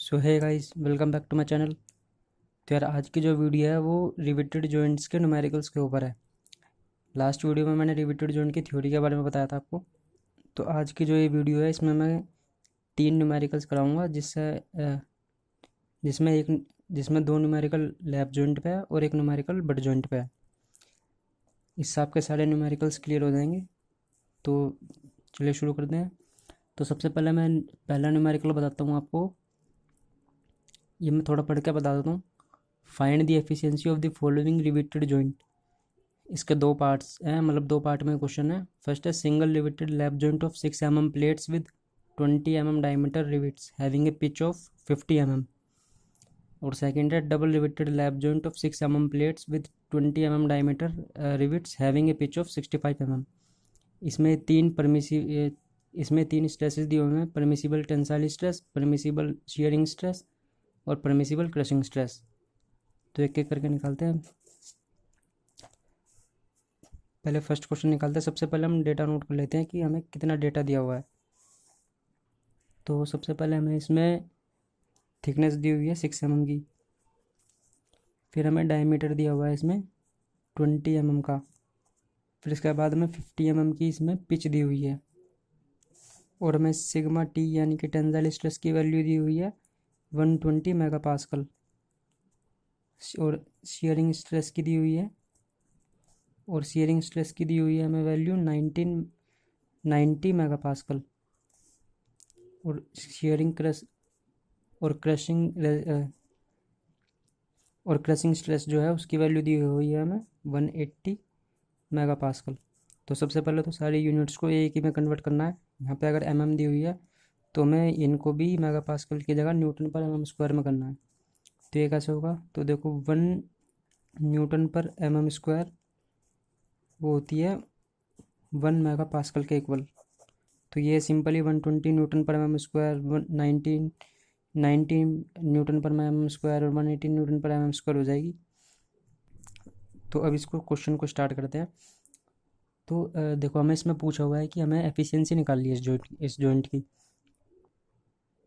So hi guys, welcome back to my channel. तो यार, आज की जो वीडियो है वो रिवेटेड जॉइंट्स के न्यूमेरिकल्स के ऊपर है। लास्ट वीडियो में मैंने रिवेटेड जॉइंट की थ्योरी के बारे में बताया था आपको। तो आज की जो ये वीडियो है इसमें मैं 3 न्यूमेरिकल्स कराऊंगा, जिसमें एक जिसमें 2 न्यूमेरिकल लैप जॉइंट पे है और एक न्यूमेरिकल बट जॉइंट पे है। इससे आपके सारे न्यूमेरिकल्स क्लियर हो जाएंगे। तो चलिए शुरू करते हैं। तो सबसे पहले मैं पहला न्यूमेरिकल बताता हूँ आपको। ये मैं थोड़ा पढ़ के बता देता हूँ। Find the efficiency of the following riveted joint. इसके दो पार्ट्स हैं, मतलब दो पार्ट में क्वेश्चन है। फर्स्ट है single riveted lap joint of 6 mm plates with 20 mm diameter rivets having a pitch of 50 mm। और सेकंड है double riveted lap joint of 6 mm plates with 20 mm diameter rivets having a pitch of 65 mm। इसमें तीन stresses दिए हुए हैं: permissible tensile stress, permissible shearing stress और permissible crushing stress. तो एक एक करके निकालते हैं। पहले फर्स्ट क्वेश्चन निकालते हैं। सबसे पहले हम डेटा नोट कर लेते हैं कि हमें कितना डेटा दिया हुआ है। तो सबसे पहले हमें इसमें थिकनेस दी हुई है 6 mm की। फिर हमें डायमीटर दिया हुआ है इसमें 20 mm का। फिर इसके बाद हमें 50 mm की इसमें पिच दी हुई है। और हमें सिग्मा टी यानी कि टेंसाइल स्ट्रेस की वैल्यू दी हुई है 120 MPa। और शियरिंग स्ट्रेस की दी हुई है हमें वैल्यू 90 MPa। और शियरिंग क्रश और क्रशिंग स्ट्रेस जो है उसकी वैल्यू दी हुई है हमें 180 MPa। तो सबसे पहले तो सारी यूनिट्स को एक ही में कन्वर्ट करना है। यहाँ पे अगर दी हुई है तो हमें इनको भी मेगापास्कल की जगह न्यूटन पर mm² में करना है। तो ये कैसे होगा? तो देखो, 1 न्यूटन पर mm² वो होती है 1 MPa के इक्वल। तो ये सिंपली 120 न्यूटन पर mm², 19 न्यूटन पर mm² और 180 न्यूटन पर mm² हो जाएगी। तो अब इसको क्वेश्चन को स्टार्ट करते हैं। तो देखो, हमें इसमें पूछा हुआ है कि हमें एफिशिएंसी निकालनी है इस जॉइंट की।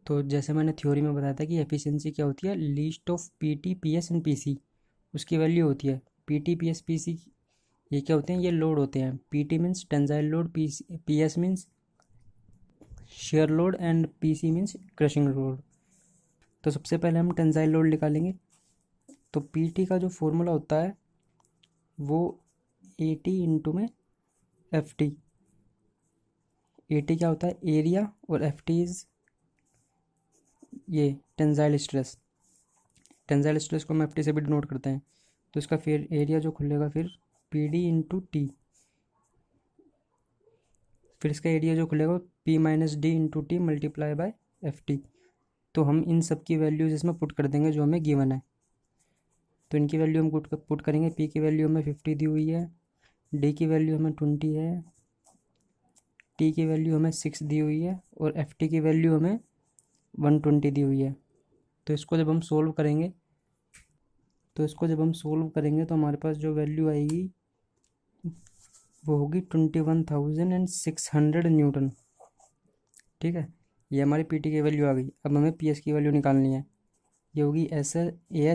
तो जैसे मैंने थ्योरी में बताया था कि एफिशिएंसी क्या होती है, least of PT, PS and PC, उसकी वैल्यू होती है। पीटी, पीएस, पीसी ये क्या होते हैं? ये लोड होते हैं। PT means tensile load, PS means share load and PC means crushing load. तो सबसे पहले हम टेंसाइल लोड निकालेंगे। तो पीटी का जो फॉर्मूला होता है वो 80 इंटू में एफ टी। एटी क्या होता है? एरिया, और एफ टी इज ये टेंसाइल स्ट्रेस। टेंसाइल स्ट्रेस को हम एफ टी से भी डिनोट करते हैं। तो इसका फिर एरिया जो खुलेगा फिर पी डी इंटू टी। फिर इसका एरिया जो खुलेगा P minus D into T multiply by F T. तो हम इन सब की वैल्यूज इसमें पुट कर देंगे जो हमें गिवन है। तो इनकी वैल्यू हम पुट करेंगे। पी की वैल्यू हमें 50 दी हुई है, डी की वैल्यू हमें 20 है, टी की वैल्यू हमें 6 दी हुई है और एफ टी की वैल्यू हमें 120 दी हुई है। तो इसको जब हम सोल्व करेंगे तो हमारे पास जो वैल्यू आएगी वो होगी 21,600 न्यूटन। ठीक है, ये हमारी पीटी की वैल्यू आ गई। अब हमें पीएस की वैल्यू निकालनी है। ये होगी एस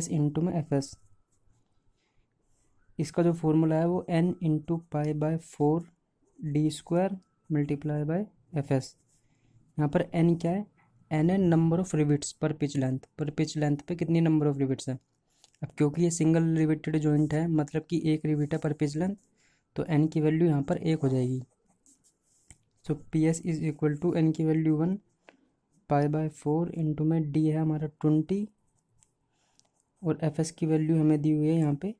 इंटू में एफएस। इसका जो फॉर्मूला है वो n into pi by 4 d² multiply by FS. यहाँ पर n क्या है? n है नंबर ऑफ रिविट्स पर पिच लेंथ। पर पिच लेंथ पे कितनी नंबर ऑफ रिविट्स है? अब क्योंकि ये सिंगल रिवेटेड जॉइंट है, मतलब कि एक रिविट है पर पिच लेंथ, तो n की वैल्यू यहाँ पर 1 हो जाएगी। So P S is equal to n की वैल्यू 1 पाई बाय 4 इंटू में d है हमारा 20 और एफ एस की वैल्यू हमें दी हुई है यहाँ पे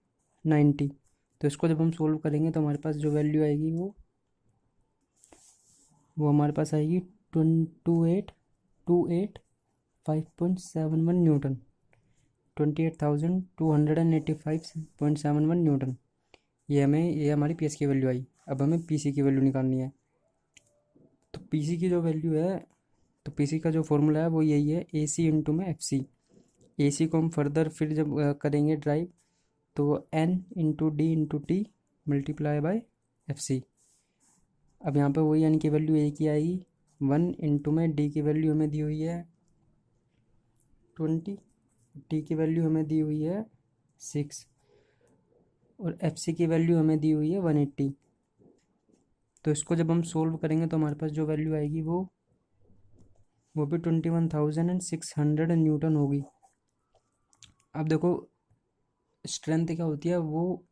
90। तो इसको जब हम सोल्व करेंगे तो हमारे पास जो वैल्यू आएगी वो हमारे पास आएगी 28,571 न्यूटन। 28,285.71 न्यूटन। ये हमारी पी एस की वैल्यू आई। अब हमें पी सी की वैल्यू निकालनी है। तो पी सी की जो वैल्यू है, तो पी सी का जो फॉर्मूला है वो यही है, ए सी इंटू में एफ सी। ए सी को हम फर्दर फिर जब करेंगे ड्राइव तो वो N into D into T multiply by F C. अब यहाँ पे वही एन की वैल्यू एक ही आएगी। 1 इंटू में डी की वैल्यू हमें दी हुई है 20, टी की वैल्यू हमें दी हुई है 6 और एफ सी की वैल्यू हमें दी हुई है 180। तो इसको जब हम सोल्व करेंगे तो हमारे पास जो वैल्यू आएगी वो भी 21,600 न्यूटन होगी। अब देखो स्ट्रेंथ क्या होती है वो,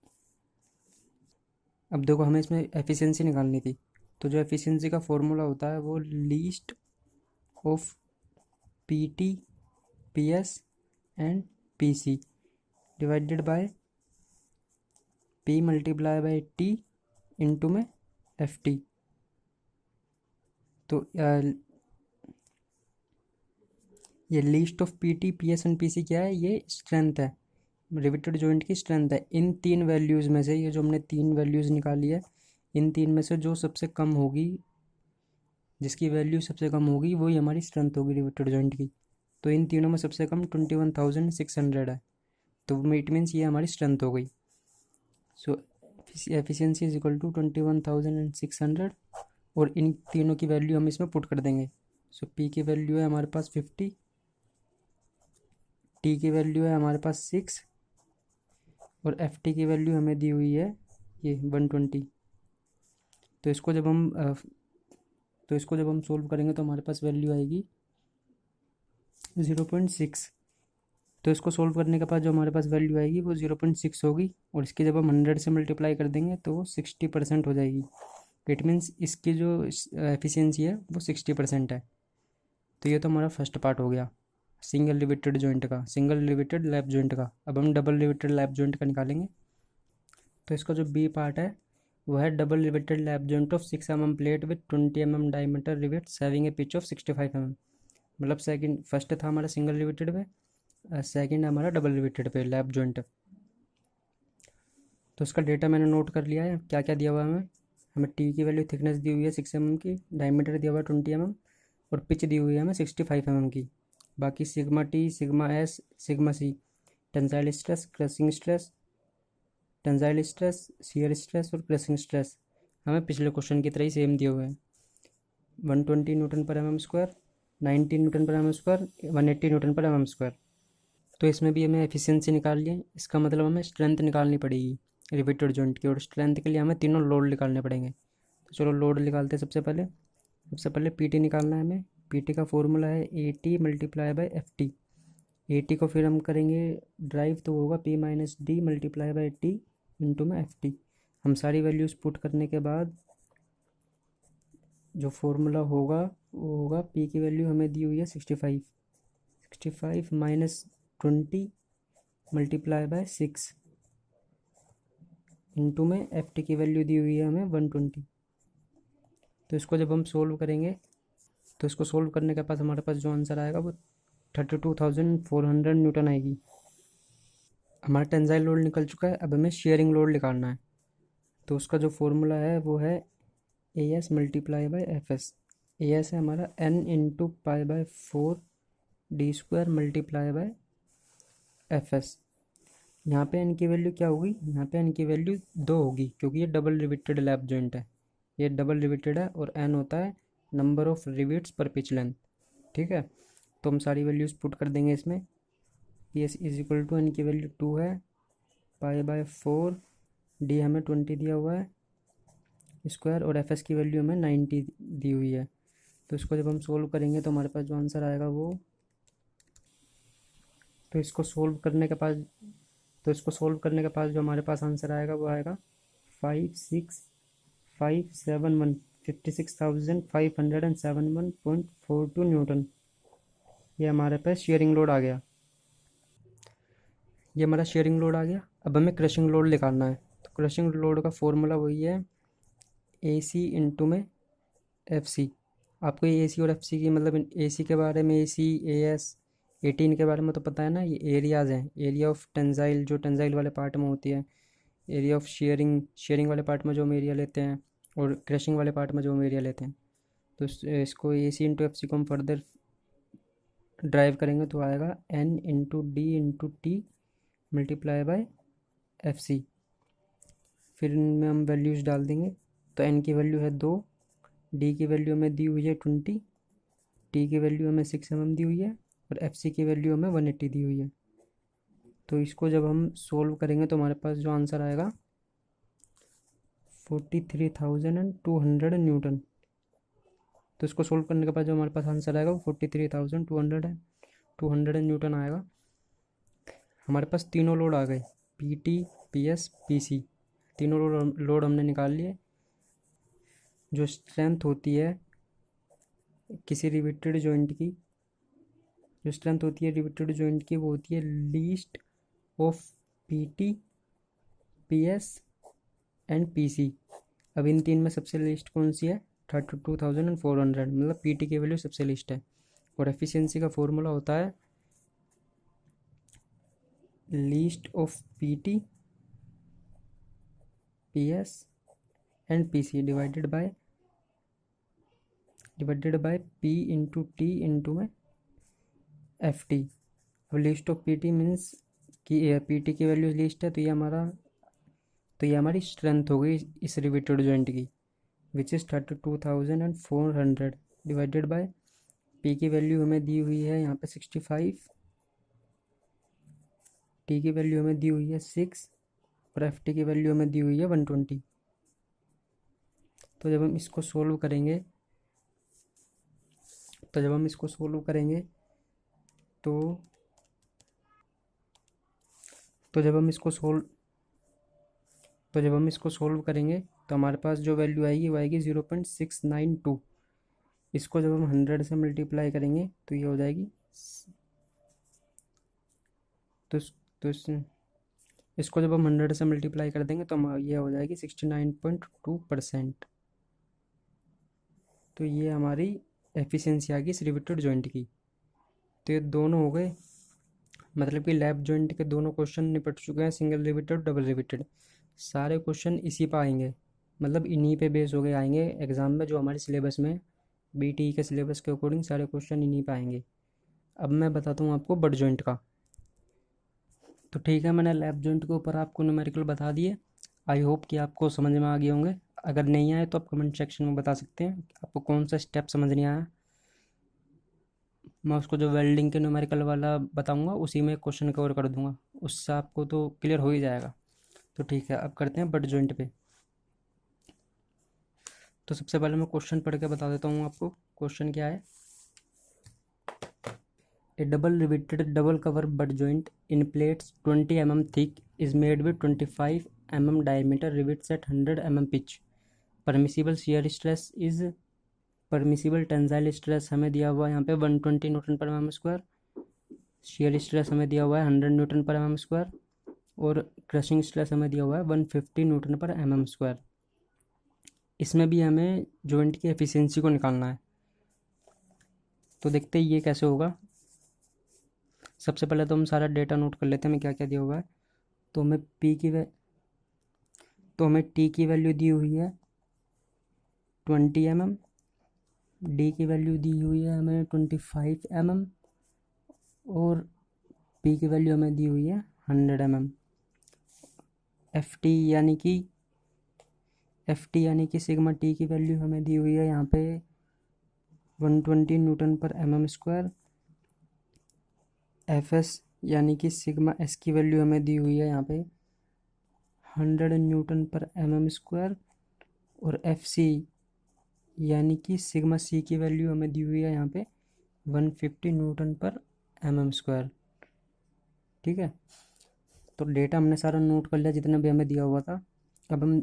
अब देखो हमें इसमें एफिशिएंसी निकालनी थी, तो जो एफिशिएंसी का फॉर्मूला होता है वो least of P T, P S and P C divided by P multiply by T into में एफ टी। तो ये least of P T, P S and P C क्या है, ये स्ट्रेंथ है, रिवेटेड जॉइंट की स्ट्रेंथ है। इन तीन वैल्यूज़ में से, ये जो हमने तीन वैल्यूज़ निकाली है, इन तीन में से जो सबसे कम होगी, जिसकी वैल्यू सबसे कम होगी वही हमारी स्ट्रेंथ होगी रिवेटेड जॉइंट की। तो इन तीनों में सबसे कम 21,600 है, तो इट मीन्स ये हमारी स्ट्रेंथ हो गई। सो एफिशिएंसी इज इक्वल टू 21,600 और इन तीनों की वैल्यू हम इसमें पुट कर देंगे। सो पी की वैल्यू है हमारे पास 50, टी की वैल्यू है हमारे पास 6 और एफ टी की वैल्यू हमें दी हुई है ये 120। तो इसको जब हम सोल्व करेंगे तो हमारे पास वैल्यू आएगी 0.6। तो इसको सोल्व करने के बाद जो हमारे पास वैल्यू आएगी वो 0.6 होगी और इसकी जब हम 100 से मल्टीप्लाई कर देंगे तो वो 60% हो जाएगी। इट मीन्स इसकी जो एफिशिएंसी है वो 60% है। तो ये तो हमारा फर्स्ट पार्ट हो गया सिंगल रिवेटेड जॉइंट का, सिंगल रिवेटेड लैप जॉइंट का। अब हम डबल रिवेटेड लैप जॉइंट का निकालेंगे। तो इसका जो बी पार्ट है वो है double riveted lap joint of 6 mm plate with 20 mm diameter rivets having a pitch of 65 mm। मतलब सेकंड, फर्स्ट था हमारा सिंगल रिवेटेड पे, सेकंड हमारा डबल रिवेटेड पे लैप जॉइंट। तो इसका डेटा मैंने नोट कर लिया है, क्या क्या दिया हुआ है हमें टी की वैल्यू थिकनेस दी हुई है 6 mm की, डायमीटर दिया हुआ है 20 mm और पिच दी हुई है हमें 65 mm की। बाकी sigma T, sigma S, sigma C, tensile stress, crushing stress, tensile stress, shear stress और क्रशिंग स्ट्रेस हमें पिछले क्वेश्चन की तरह ही सेम दिए हुए हैं। 120 न्यूटन पर mm स्क्वायर, 90 न्यूटन पर mm स्क्वायर, 180 न्यूटन पर mm स्क्वायर। तो इसमें भी हमें एफिशिएंसी निकाल लिए, इसका मतलब हमें स्ट्रेंथ निकालनी पड़ेगी रिवेटेड जॉइंट की, और स्ट्रेंथ के लिए हमें तीनों लोड निकालने पड़ेंगे। तो चलो लोड निकालते हैं। सबसे पहले पीटी निकालना है हमें। पीटी का फॉर्मूला है A T multiply by F T. A T को फिर हम करेंगे ड्राइव, तो होगा P minus D multiply by T into में एफ टी। हम सारी वैल्यूज़ पुट करने के बाद जो फॉर्मूला होगा वो होगा, पी की वैल्यू हमें दी हुई है 65 माइनस 20 मल्टीप्लाई बाय 6 इंटू में एफ टी की वैल्यू दी हुई है हमें 120। तो इसको जब हम सोल्व करेंगे तो इसको सोल्व करने के बाद हमारे पास जो आंसर आएगा वो 32,400 न्यूटन आएगी। हमारा टेंसाइल लोड निकल चुका है, अब हमें शेयरिंग लोड निकालना है। तो उसका जो फॉर्मूला है वो है A S multiply by F S. A S है हमारा N into pi by 4 D square multiply by F S. यहाँ पे एन की वैल्यू क्या होगी, यहाँ पे एन की वैल्यू 2 होगी क्योंकि ये डबल रिवेटेड लैप जॉइंट है, ये डबल रिवेटेड है और एन होता है नंबर ऑफ रिवेट्स पर पिच लेंथ। ठीक है, तो हम सारी वैल्यूज़ पुट कर देंगे इसमें। P S is equal to N की वैल्यू 2 है, पाई बाय 4, डी हमें 20 दिया हुआ है स्क्वायर और एफ एस की वैल्यू हमें 90 दी हुई है। तो इसको जब हम सोल्व करेंगे तो हमारे पास जो आंसर आएगा वो, तो इसको सोल्व करने के बाद जो हमारे पास आंसर आएगा वो आएगा 56,571 56,571.42 न्यूटन। ये हमारे पास शेयरिंग लोड आ गया, ये हमारा शेयरिंग लोड आ गया। अब हमें क्रशिंग लोड निकालना है। तो क्रशिंग लोड का फॉर्मूला वही है ए सी इंटू में एफ सी। आपको ये ए सी और एफ सी की, मतलब ए सी के बारे में, ए सी, ए एस, 18 के बारे में तो पता है ना, ये एरियाज़ हैं। एरिया ऑफ टेंसाइल जो टेंसाइल वाले पार्ट में होती है, एरिया ऑफ शेयरिंग वाले पार्ट में जो हम एरिया लेते हैं, और क्रशिंग वाले पार्ट में जो हम एरिया लेते हैं। तो इसको ए सी इंटू एफ सी को हम फर्दर ड्राइव करेंगे तो आएगा N into D into T multiply by F C. फिर इनमें हम वैल्यूज़ डाल देंगे। तो एन की वैल्यू है 2, डी की वैल्यू हमें दी हुई है 20, टी की वैल्यू हमें 6 mm दी हुई है और एफ सी की वैल्यू हमें 180 दी हुई है। तो इसको जब हम सोल्व करेंगे तो हमारे पास जो आंसर आएगा 43,200 न्यूटन। तो इसको सोल्व करने के बाद जो हमारे पास आंसर आएगा वो 43,200 न्यूटन आएगा। हमारे पास तीनों लोड आ गए, P T, P S, P C, तीनों लोड हमने निकाल लिए। जो स्ट्रेंथ होती है किसी रिवेटेड जॉइंट की, जो स्ट्रेंथ होती है रिवेटेड जॉइंट की, वो होती है least of P T, P S and P C. अब इन तीन में सबसे लीस्ट कौन सी है? 32,400, मतलब पी टी की वैल्यू सबसे लीस्ट है। और एफिशिएंसी का फॉर्मूला होता है least of P T, P S and P C divided by P into T into में एफ टी। अब least of P T means कि पी टी की वैल्यू लिस्ट है, तो ये हमारी स्ट्रेंथ हो गई इस रिवेटेड जॉइंट की, which is 32,400 divided by P की वैल्यू हमें दी हुई है यहाँ पे 65, टी की वैल्यू हमें दी हुई है 6 और एफ टी की वैल्यू हमें दी हुई है 120। तो जब हम इसको सोल्व करेंगे तो जब हम इसको सोल्व करेंगे तो जब हम इसको सोल्व करेंगे तो हमारे पास जो वैल्यू आएगी वो आएगी 0.692। इसको जब हम 100 से मल्टीप्लाई करेंगे तो ये हो जाएगी, तो इसको जब हम 100 से मल्टीप्लाई कर देंगे तो ये हो जाएगी 69.2%। तो ये हमारी एफिशिएंसी आ गई इस रिवेटेड जॉइंट की। तो ये दोनों हो गए, मतलब कि लैप जॉइंट के दोनों क्वेश्चन निपट चुके हैं, सिंगल रिवेटेड, डबल रिवेटेड। सारे क्वेश्चन इसी पर आएंगे, मतलब इन्हीं पे बेस हो गए आएंगे एग्ज़ाम में, जो हमारे सिलेबस में बीटी के सिलेबस के अकॉर्डिंग सारे क्वेश्चन इन्हीं पे आएंगे। अब मैं बताता हूँ आपको बट जॉइंट का। तो ठीक है, मैंने लैप जॉइंट के ऊपर आपको न्यूमेरिकल बता दिए। आई होप कि आपको समझ में आ गए होंगे। अगर नहीं आए तो आप कमेंट सेक्शन में बता सकते हैं आपको कौन सा स्टेप समझ नहीं आया। मैं उसको जो वेल्डिंग के न्यूमेरिकल वाला बताऊंगा उसी में क्वेश्चन कवर कर दूंगा, उससे आपको तो क्लियर हो ही जाएगा। तो ठीक है, अब करते हैं बट जॉइंट पे। तो सबसे पहले मैं क्वेश्चन पढ़ के बता देता हूँ आपको। क्वेश्चन क्या है? A double riveted double cover butt joint in plates 20 mm thick is made with 25 mm diameter rivets at 100 mm pitch. Permissible shear stress is, permissible tensile stress हमें दिया हुआ है यहाँ पे 120 न्यूटन पर mm स्क्वायर, shear stress हमें दिया हुआ है 100 न्यूटन पर mm स्क्वायर, और क्रशिंग स्ट्रेस हमें दिया हुआ है 150 न्यूटन पर mm स्क्वायर। इसमें भी हमें जॉइंट की एफिशिएंसी को निकालना है। तो देखते हैं ये कैसे होगा। सबसे पहले तो हम सारा डेटा नोट कर लेते हैं हमें क्या क्या दिया हुआ है। तो हमें टी की वैल्यू दी हुई है 20 mm, डी की वैल्यू दी हुई है हमें 25 mm, और पी की वैल्यू हमें दी हुई है 100 mm। एफ टी यानी कि सिग्मा टी की वैल्यू हमें दी हुई है यहाँ पे 120 न्यूटन पर mm स्क्वायर। एफ एस यानी कि सिग्मा एस की वैल्यू हमें दी हुई है यहाँ पे 100 न्यूटन पर mm स्क्वायर, और एफ सी यानी कि सिग्मा सी की वैल्यू हमें दी हुई है यहाँ पे 150 न्यूटन पर mm स्क्वायर। ठीक है, तो डेटा हमने सारा नोट कर लिया जितना भी हमें दिया हुआ था। अब हम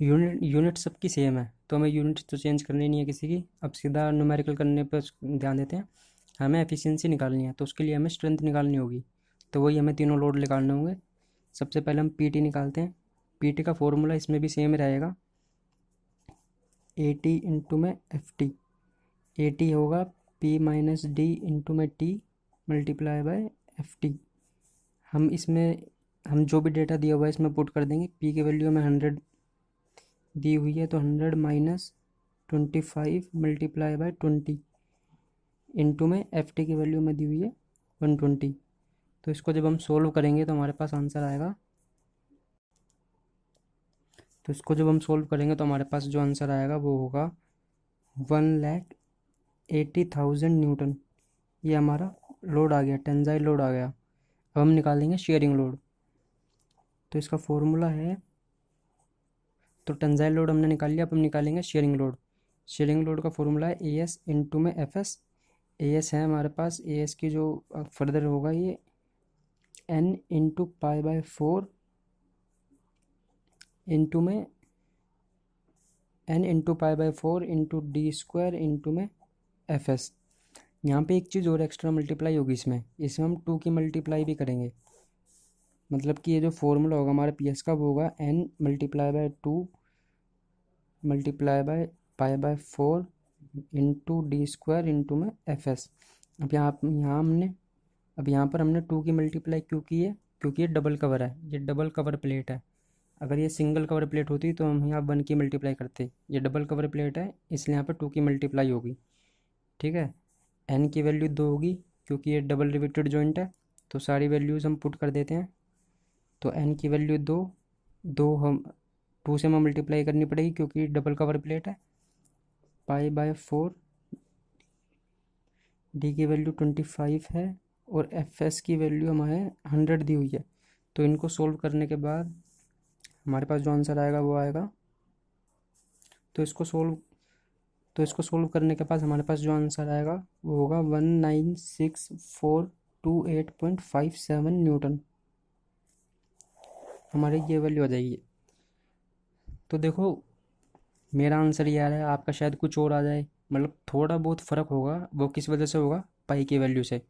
यूनिट सबकी सेम है तो हमें यूनिट तो चेंज करनी नहीं है किसी की। अब सीधा न्यूमेरिकल करने पर ध्यान देते हैं। हमें एफिशिएंसी निकालनी है तो उसके लिए हमें स्ट्रेंथ निकालनी होगी, तो वही हमें तीनों लोड निकालने होंगे। सबसे पहले हम पीटी निकालते हैं। पीटी का फॉर्मूला इसमें भी सेम रहेगा, ए टी इंटू में एफ टी। ए टी होगा पी माइनस डी इंटू में T multiply by F T. हम जो भी डेटा दिया हुआ है इसमें पुट कर देंगे। पी की वैल्यू हमें 100 दी हुई है तो 100 माइनस 25 मल्टीप्लाई बाय 20 इंटू में एफ टी की वैल्यू हमें दी हुई है 120। तो इसको जब हम सोल्व करेंगे तो हमारे पास आंसर आएगा, जो आंसर आएगा वो होगा 1,80,000 न्यूटन। ये हमारा लोड आ गया, टेंसाइल लोड आ गया। अब हम निकालेंगे शेयरिंग लोड। तो इसका फॉर्मूला है, तो टेंसाइल लोड हमने निकाल लिया, अब हम निकालेंगे शेयरिंग लोड। शेयरिंग लोड का फॉर्मूला है ए एस इंटू में एफ एस। ए एस है हमारे पास, ए एस की जो फर्दर होगा ये N into pi by 4 into में N into pi by 4 into D square into में एफ एस। यहाँ पे एक चीज़ और एक्स्ट्रा मल्टीप्लाई होगी इसमें हम 2 की मल्टीप्लाई भी करेंगे। मतलब कि ये जो फॉर्मूला होगा हमारे पी एस का वो होगा N multiply by 2 multiply by pi by 4 into D square into में एफ एस। अब यहाँ पर हमने 2 की मल्टीप्लाई क्यों की है, क्योंकि ये डबल कवर है, ये डबल कवर प्लेट है। अगर ये सिंगल कवर प्लेट होती तो हम यहाँ 1 की मल्टीप्लाई करते। ये डबल कवर प्लेट है इसलिए यहाँ पर 2 की मल्टीप्लाई होगी। ठीक है, एन की वैल्यू 2 होगी क्योंकि ये डबल रिवेटेड जॉइंट है। तो सारी वैल्यूज़ हम पुट कर देते हैं। तो एन की वैल्यू 2 हम 2 से हमें मल्टीप्लाई करनी पड़ेगी क्योंकि डबल कवर प्लेट है। पाई बाय 4, डी की वैल्यू 25 है और एफ एस की वैल्यू हमारे 100 दी हुई है। तो इनको सोल्व करने के बाद हमारे पास जो आंसर आएगा वो आएगा। तो इसको सोल्व करने के बाद हमारे पास जो आंसर आएगा वो होगा 196,428.57 न्यूटन। हमारी ये वैल्यू आ जाएगी। तो देखो मेरा आंसर ये आ रहा है, आपका शायद कुछ और आ जाए, मतलब थोड़ा बहुत फ़र्क होगा। वो किस वजह से होगा, पाई की वैल्यू से।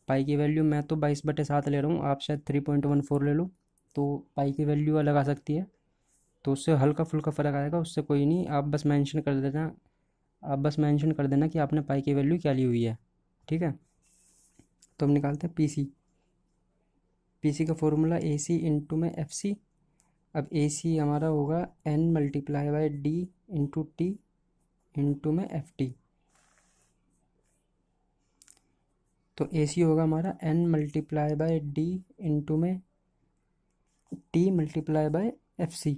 पाई की वैल्यू मैं तो 22/7 ले रहा हूँ, आप शायद 3.14 ले लो, तो पाई की वैल्यू अलग आ सकती है। तो उससे हल्का फुल्का फ़र्क आएगा, उससे कोई नहीं। आप बस मेंशन कर देना कि आपने पाई की वैल्यू क्या ली हुई है। ठीक है, तो हम निकालते हैं पी सी का फॉर्मूला ए सी इंटू में एफ सी। अब ए सी हमारा होगा N multiply by D into T into में एफ टी। तो ए सी होगा हमारा N multiply by D into में T multiply by F C.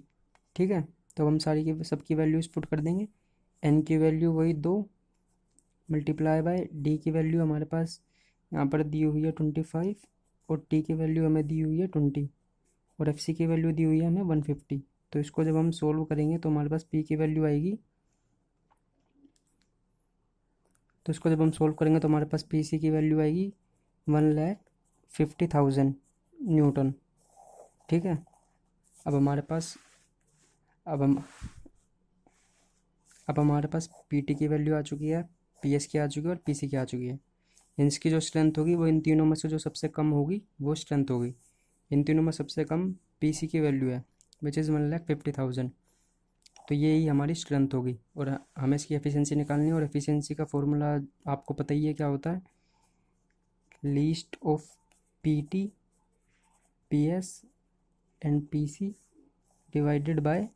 ठीक है, तो हम सारी की सबकी वैल्यूज़ पुट कर देंगे। एन की वैल्यू वही 2 मल्टीप्लाई बाय डी की वैल्यू हमारे पास यहाँ पर दी हुई है 25 और टी की वैल्यू हमें दी हुई है 20 और एफ सी की वैल्यू दी हुई है हमें 150। तो इसको जब हम सोल्व करेंगे तो हमारे पास पी की वैल्यू आएगी। तो इसको जब हम सोल्व करेंगे तो हमारे पास पी सी की वैल्यू आएगी 1,50,000 न्यूटन। ठीक है, अब हमारे पास अब हम अब हमारे पास पी टी की वैल्यू आ चुकी है, पी एस की आ चुकी है और पी सी की आ चुकी है। इसकी जो स्ट्रेंथ होगी वो इन तीनों में से जो सबसे कम होगी वो स्ट्रेंथ होगी। इन तीनों में सबसे कम पी सी की वैल्यू है विच इज़ 1,50,000। तो यही हमारी स्ट्रेंथ होगी और हमें इसकी एफिशिएंसी निकालनी है। और एफिशिएंसी का फॉर्मूला आपको पता ही है क्या होता है, least of P T, P S and P C divided by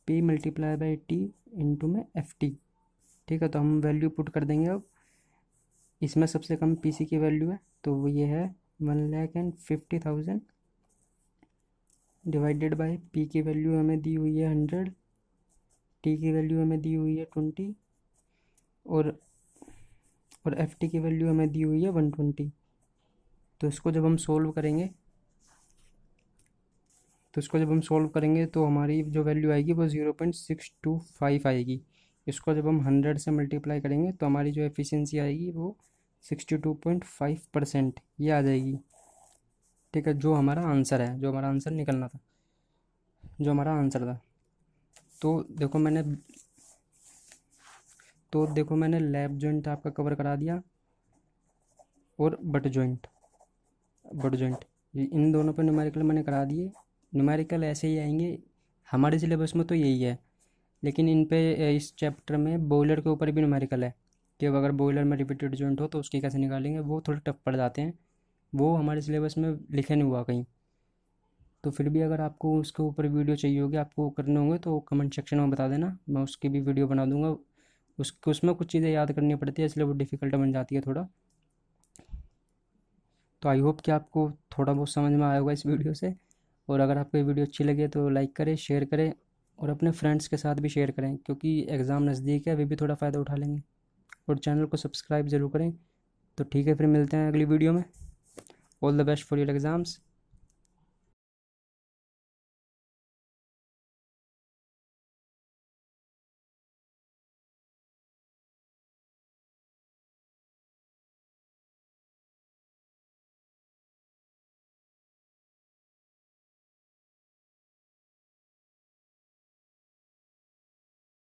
P multiply by T into में एफ टी। ठीक है, तो हम वैल्यू पुट कर देंगे। अब इसमें सबसे कम पी सी की वैल्यू है तो वो ये है 1,50,000 डिवाइडेड बाय पी की वैल्यू हमें दी हुई है 100, टी की वैल्यू हमें दी हुई है 20 और एफ टी की वैल्यू हमें दी हुई है 120। तो इसको जब हम सोल्व करेंगे तो हमारी जो वैल्यू आएगी वो 0.625 आएगी। इसको जब हम 100 से मल्टीप्लाई करेंगे तो हमारी जो एफिशिएंसी आएगी वो 62.5% ये आ जाएगी। ठीक है, जो हमारा आंसर है, जो हमारा आंसर निकलना था, जो हमारा आंसर था। तो देखो मैंने लैप जॉइंट आपका कवर करा दिया और बट जॉइंट इन दोनों पे न्यूमेरिकल मैंने करा दिए। न्यूमेरिकल ऐसे ही आएंगे, हमारे सिलेबस में तो यही है, लेकिन इन पे इस चैप्टर में बॉयलर के ऊपर भी न्यूमेरिकल है कि अगर बॉयलर में रिपीटेड जॉइंट हो तो उसकी कैसे निकालेंगे। वो थोड़े टफ पड़ जाते हैं, वो हमारे सिलेबस में लिखे नहीं हुआ कहीं। तो फिर भी अगर आपको उसके ऊपर वीडियो चाहिए होगी, आपको करने होंगे तो कमेंट सेक्शन में बता देना, मैं उसकी भी वीडियो बना दूंगा। उसमें कुछ चीज़ें याद करनी पड़ती है इसलिए वो डिफ़िकल्ट बन जाती है थोड़ा। तो आई होप कि आपको थोड़ा बहुत समझ में आया होगा इस वीडियो से। और अगर आपको ये वीडियो अच्छी लगे तो लाइक करें, शेयर करें और अपने फ्रेंड्स के साथ भी शेयर करें, क्योंकि एग्ज़ाम नज़दीक है, वे भी थोड़ा फ़ायदा उठा लेंगे। और चैनल को सब्सक्राइब ज़रूर करें। तो ठीक है, फिर मिलते हैं अगली वीडियो में। All the best for your exams.